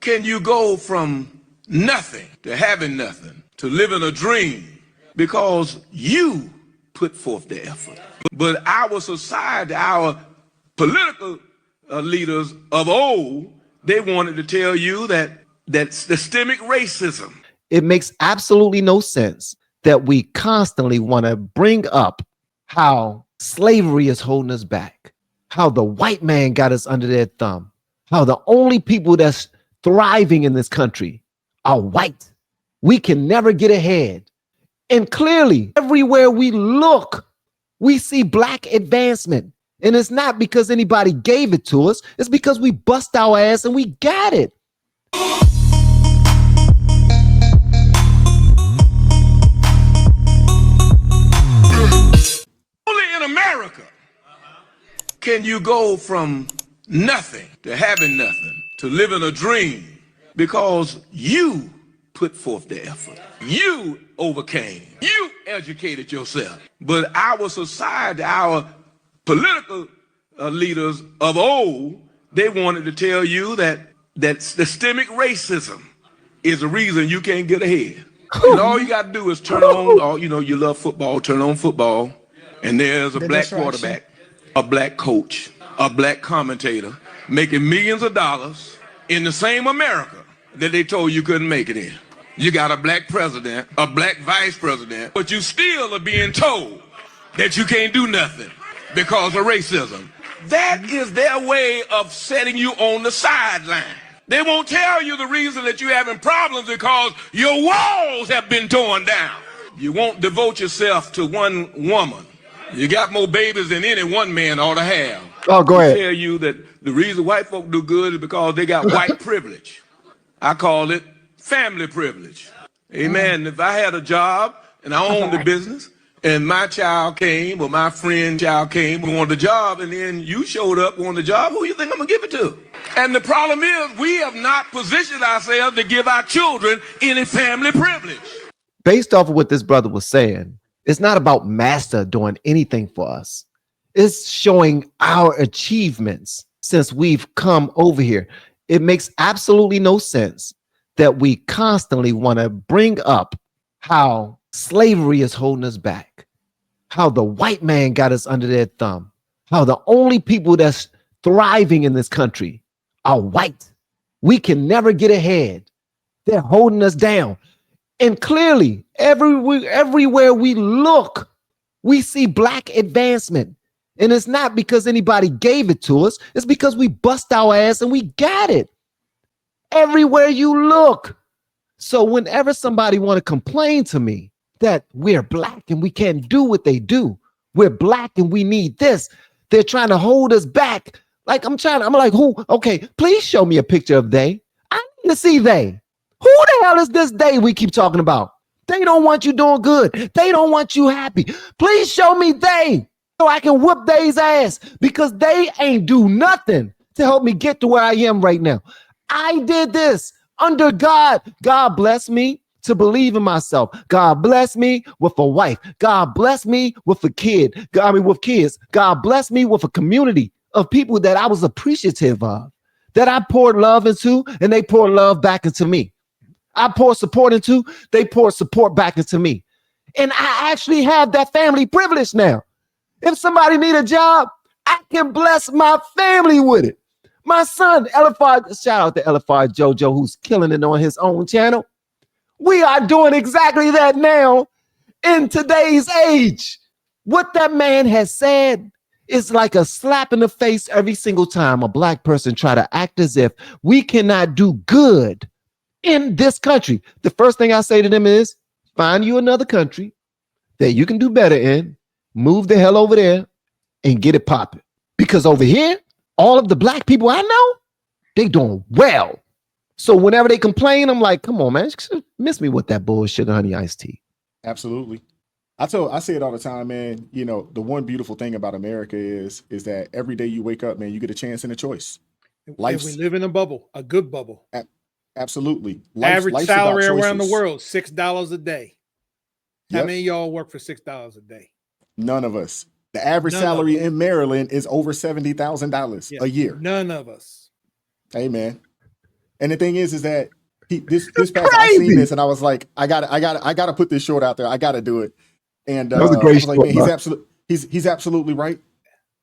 Can you go from nothing to having nothing to living a dream because you put forth the effort? But our society, our political leaders of old, they wanted to tell you that's systemic racism. It makes absolutely no sense that we constantly want to bring up how slavery is holding us back, how the white man got us under their thumb, how the only people that's thriving in this country are white. We can never get ahead. And clearly, everywhere we look, we see black advancement. And it's not because anybody gave it to us. It's because we bust our ass and we got it. Only in America can you go from nothing to having nothing to living a dream because you put forth the effort. You overcame. You educated yourself. But our society, our political leaders of old, they wanted to tell you that systemic racism is the reason you can't get ahead. And all you got to do is turn on, you love football, turn on football, and there's a black quarterback, a black coach, a black commentator making millions of dollars in the same America that they told you couldn't make it in. You got a black president, a black vice president, but you still are being told that you can't do nothing because of racism. That is their way of setting you on the sideline. They won't tell you the reason that you're having problems because your walls have been torn down. You won't devote yourself to one woman. You got more babies than any one man ought to have. Oh, go ahead. They tell you that the reason white folk do good is because they got white privilege. I call it family privilege. Amen. If I had a job and I owned a business and my child came or my friend child came and wanted a job and then you showed up wanting a job, who you think I'm going to give it to? And the problem is we have not positioned ourselves to give our children any family privilege. Based off of what this brother was saying, it's not about master doing anything for us. It's showing our achievements since we've come over here. It makes absolutely no sense that we constantly want to bring up how slavery is holding us back, how the white man got us under their thumb, how the only people that's thriving in this country are white. We can never get ahead. They're holding us down. And clearly, everywhere we look, we see black advancement. And it's not because anybody gave it to us. It's because we bust our ass and we got it. Everywhere you look. So whenever somebody want to complain to me that we're black and we can't do what they do, we're black and we need this, they're trying to hold us back. Like I'm like, who? Okay, please show me a picture of they. I need to see they. Who the hell is this they we keep talking about? They don't want you doing good. They don't want you happy. Please show me they so I can whoop they's ass because they ain't do nothing to help me get to where I am right now. I did this under God. God bless me to believe in myself. God bless me with a wife. God bless me with a kid. With kids. God bless me with a community of people that I was appreciative of, that I poured love into and they poured love back into me. I pour support into, they pour support back into me. And I actually have that family privilege now. If somebody need a job, I can bless my family with it. My son, LFR, shout out to LFR JoJo, who's killing it on his own channel. We are doing exactly that now in today's age. What that man has said is like a slap in the face every single time a black person try to act as if we cannot do good in this country. The first thing I say to them is find you another country that you can do better in, move the hell over there and get it popping. Because over here, all of the black people I know, they doing well. So whenever they complain, I'm like, come on, man, miss me with that bull sugar honey iced tea. Absolutely. I say it all the time, man. You know, the one beautiful thing about America is that every day you wake up, man, you get a chance and a choice. We live in a bubble, a good bubble. Absolutely. Average salary around the world, $6 a day. How many of y'all work for $6 a day? None of us. The average salary in Maryland is over $70,000 a year. None of us. Hey, man. And the thing is that this past I seen this and I was like, I gotta put this short out there. I gotta do it. And That was a I great was like, man, short, he's absolutely right,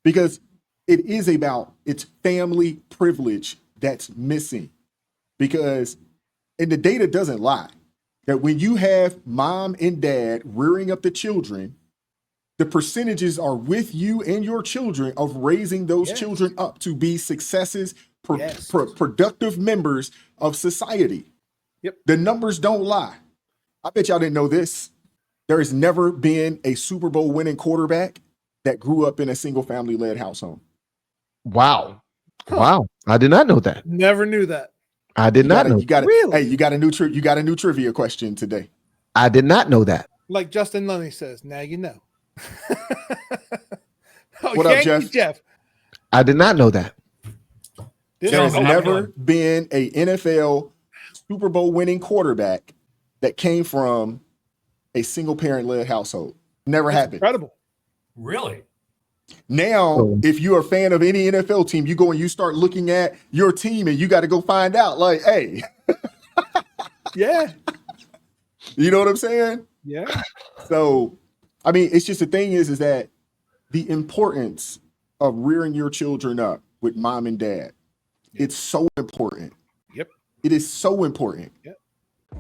because it is about it's family privilege that's missing, because and the data doesn't lie that when you have mom and dad rearing up the children, the percentages are with you and your children of raising those children up to be successes, productive members of society. Yep. The numbers don't lie. I bet y'all didn't know this. There has never been a Super Bowl winning quarterback that grew up in a single family led household. Wow. Wow. I did not know that. Never knew that. I did not know. Really? Hey, you got a new trivia question today. I did not know that. Like Justin Lunny says, now you know. What up, Jeff? I did not know that. There has never been a NFL Super Bowl winning quarterback that came from a single parent led household. Never happened. Incredible. Really? Now, if you're a fan of any NFL team, you go and you start looking at your team and you got to go find out, like, hey. Yeah. You know what I'm saying? Yeah. So, I mean, it's just the thing is that the importance of rearing your children up with mom and dad, it's so important. Yep. It is so important. Yep.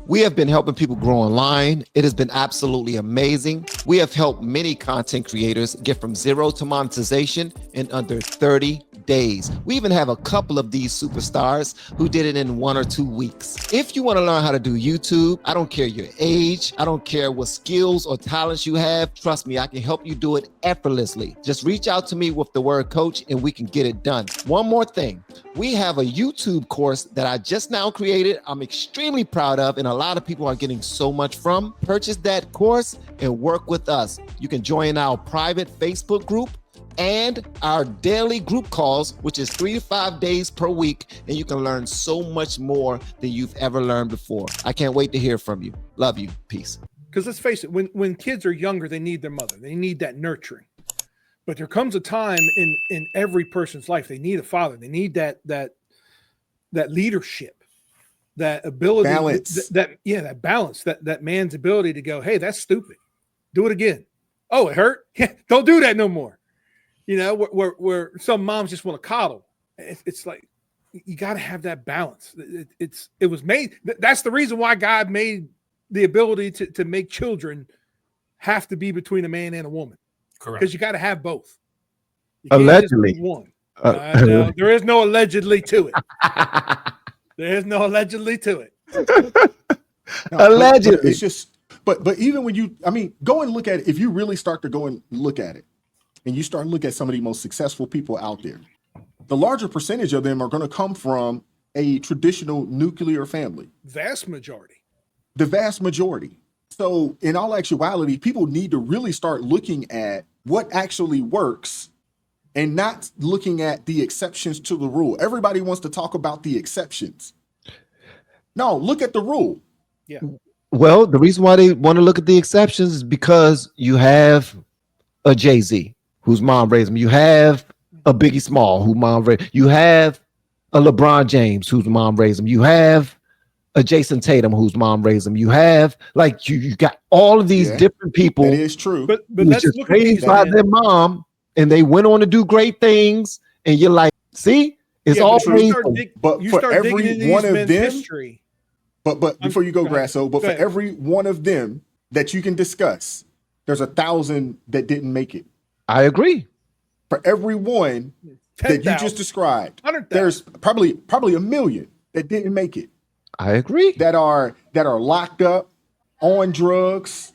We have been helping people grow online. It has been absolutely amazing. We have helped many content creators get from zero to monetization in under 30 days. We even have a couple of these superstars who did it in 1 or 2 weeks. If you want to learn how to do YouTube, I don't care your age, I don't care what skills or talents you have. Trust me, I can help you do it effortlessly. Just reach out to me with the word coach and we can get it done. One more thing. We have a YouTube course that I just now created. I'm extremely proud of, and a lot of people are getting so much from. Purchase that course and work with us. You can join our private Facebook group and our daily group calls, which is 3 to 5 days per week, and you can learn so much more than you've ever learned before. I can't wait to hear from you. Love you. Peace. Because let's face it, when kids are younger, they need their mother. They need that nurturing. But there comes a time in every person's life, they need a father. They need that leadership, that ability, balance. That balance, that man's ability to go, hey, that's stupid. Do it again. Oh, it hurt? Yeah, don't do that no more. You know, where some moms just want to coddle. It's like you got to have that balance. It was made. That's the reason why God made the ability to make children have to be between a man and a woman. Correct. Because you got to have both. Allegedly. One. No, there is no allegedly to it. There is no allegedly to it. No, allegedly. It's just, but even when go and look at it. If you really start to go and look at it, and you start to look at some of the most successful people out there, the larger percentage of them are going to come from a traditional nuclear family. Vast majority. The vast majority. So in all actuality, people need to really start looking at what actually works and not looking at the exceptions to the rule. Everybody wants to talk about the exceptions. No, look at the rule. Yeah. Well, the reason why they want to look at the exceptions is because you have a Jay-Z whose mom raised him. You have a Biggie Small who mom raised. You have a LeBron James whose mom raised him. You have a Jason Tatum whose mom raised him. You have you got all of these different people. That is true. But who let's just look at raised by their mom, and they went on to do great things. And you're like, see, it's all but for every one of them, history. But before you go, Grasso, but for every one of them that you can discuss, there's 1,000 that didn't make it. I agree. For every one 10, that you just described, 100,000. there's probably 1 million that didn't make it. I agree. That are locked up on drugs.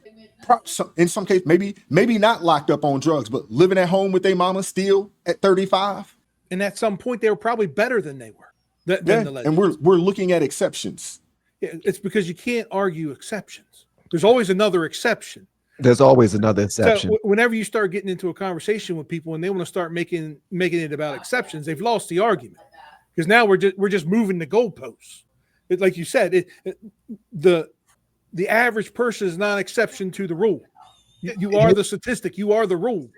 In some cases, maybe not locked up on drugs, but living at home with their mama still at 35. And at some point, they were probably better than they were. And we're looking at exceptions. Yeah, it's because you can't argue exceptions. There's always another exception. There's always another exception. So whenever you start getting into a conversation with people and they want to start making it about exceptions, they've lost the argument because now we're just moving the goalposts. Like you said, the average person is not an exception to the rule. You are the statistic. You are the rule.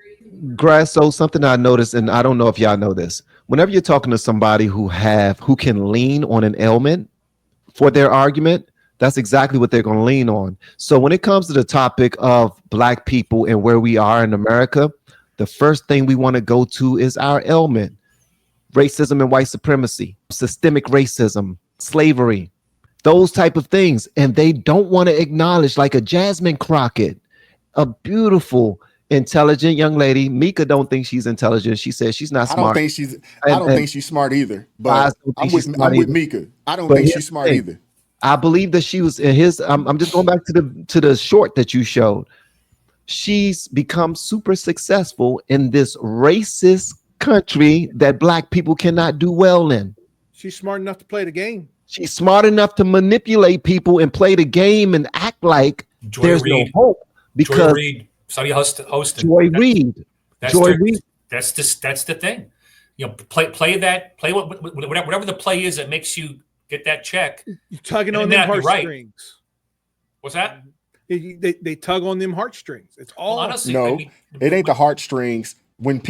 Grass. So something I noticed, and I don't know if y'all know this. Whenever you're talking to somebody who can lean on an ailment for their argument, that's exactly what they're going to lean on. So when it comes to the topic of Black people and where we are in America, the first thing we want to go to is our ailment: racism and white supremacy, systemic racism, slavery, those type of things. And they don't want to acknowledge, like a Jasmine Crockett, a beautiful, intelligent young lady. Mika don't think she's intelligent. She says she's not I smart. don't think she's smart either. But I'm with Mika. I don't think she's smart either. I believe that she was in his. I'm just going back to the short that you showed. She's become super successful in this racist country that Black people cannot do well in. She's smart enough to play the game. She's smart enough to manipulate people and play the game and act like there's no hope. Because Joy Reid, somebody hosting. Joy Reid. That's the thing. You know, play whatever the play is that makes you get that check. You're tugging on them heartstrings. What's that? They tug on them heartstrings. It's all honestly. No, it ain't the heartstrings. When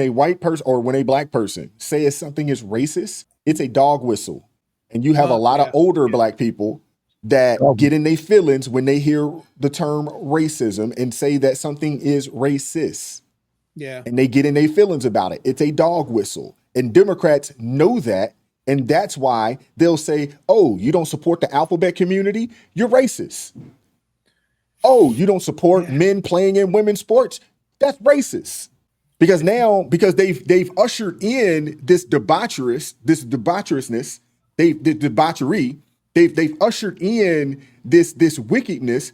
a white person or when a Black person says something is racist, it's a dog whistle. And you have a lot of older Black people that get in their feelings when they hear the term racism and say that something is racist. Yeah. And they get in their feelings about it. It's a dog whistle. And Democrats know that. And that's why they'll say, oh, you don't support the alphabet community? You're racist. Oh, you don't support men playing in women's sports? That's racist. Because they've ushered in this debaucherousness, they've ushered in this wickedness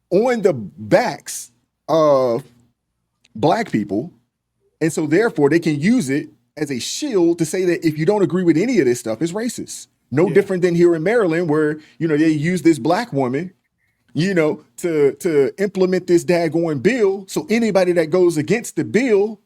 on the backs of Black people. And so therefore they can use it as a shield to say that if you don't agree with any of this stuff, it's racist. No different than here in Maryland, where, they use this Black woman, to implement this daggone bill. So anybody that goes against the bill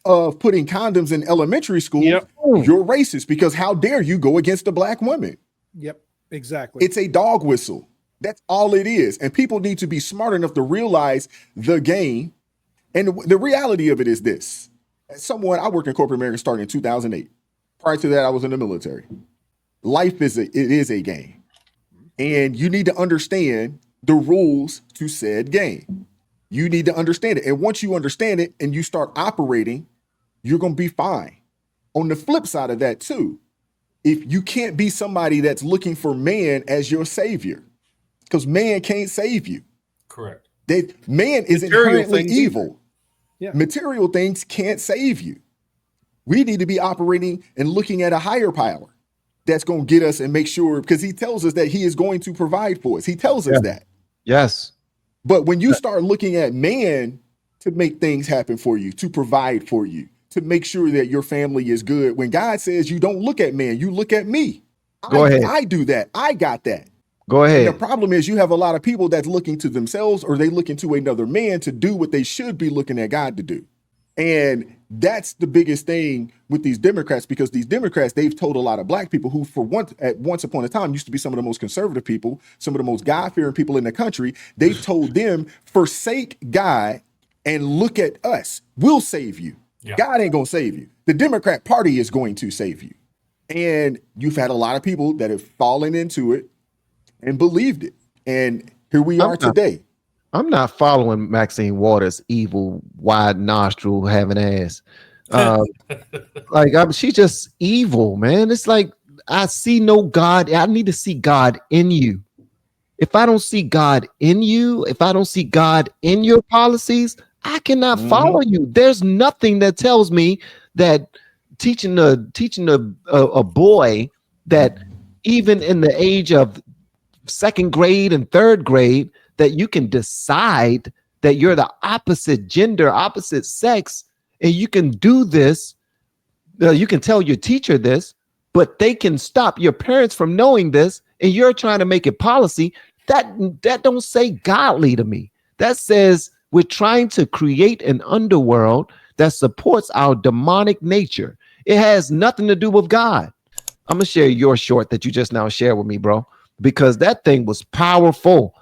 of putting condoms in elementary school, you're racist, because how dare you go against a Black woman? Yep, exactly. It's a dog whistle. That's all it is. And people need to be smart enough to realize the game. And the reality of it is this. As someone, I worked in corporate America starting in 2008. Prior to that, I was in the military. Life is a game. And you need to understand the rules to said game. You need to understand it. And once you understand it and you start operating, you're going to be fine. On the flip side of that too, if you can't be somebody that's looking for man as your savior, because man can't save you. Correct. Man is inherently evil. Yeah. Material things can't save you. We need to be operating and looking at a higher power that's going to get us and make sure, because he tells us that he is going to provide for us. He tells us that. Yes. But when you start looking at man to make things happen for you, to provide for you, to make sure that your family is good, when God says you don't look at man, you look at me. Go ahead. I do that. I got that. Go ahead. And the problem is you have a lot of people that's looking to themselves, or they looking to another man to do what they should be looking at God to do. And that's the biggest thing with these Democrats, because these Democrats, they've told a lot of Black people who once upon a time used to be some of the most conservative people, some of the most God-fearing people in the country. They've told them, forsake God and look at us. We'll save you. Yeah. God ain't going to save you. The Democrat Party is going to save you. And you've had a lot of people that have fallen into it and believed it. And here we are today. I'm not following Maxine Waters' evil, wide nostril having ass. She's just evil, man. It's like, I see no God. I need to see God in you. If I don't see God in you, if I don't see God in your policies, I cannot follow you. There's nothing that tells me that teaching a boy that even in the age of second grade and third grade, that you can decide that you're the opposite gender, opposite sex, and you can do this. You can tell your teacher this, but they can stop your parents from knowing this, and you're trying to make it policy. That don't say godly to me. That says we're trying to create an underworld that supports our demonic nature. It has nothing to do with God. I'm gonna share your short that you just now shared with me, bro, because that thing was powerful.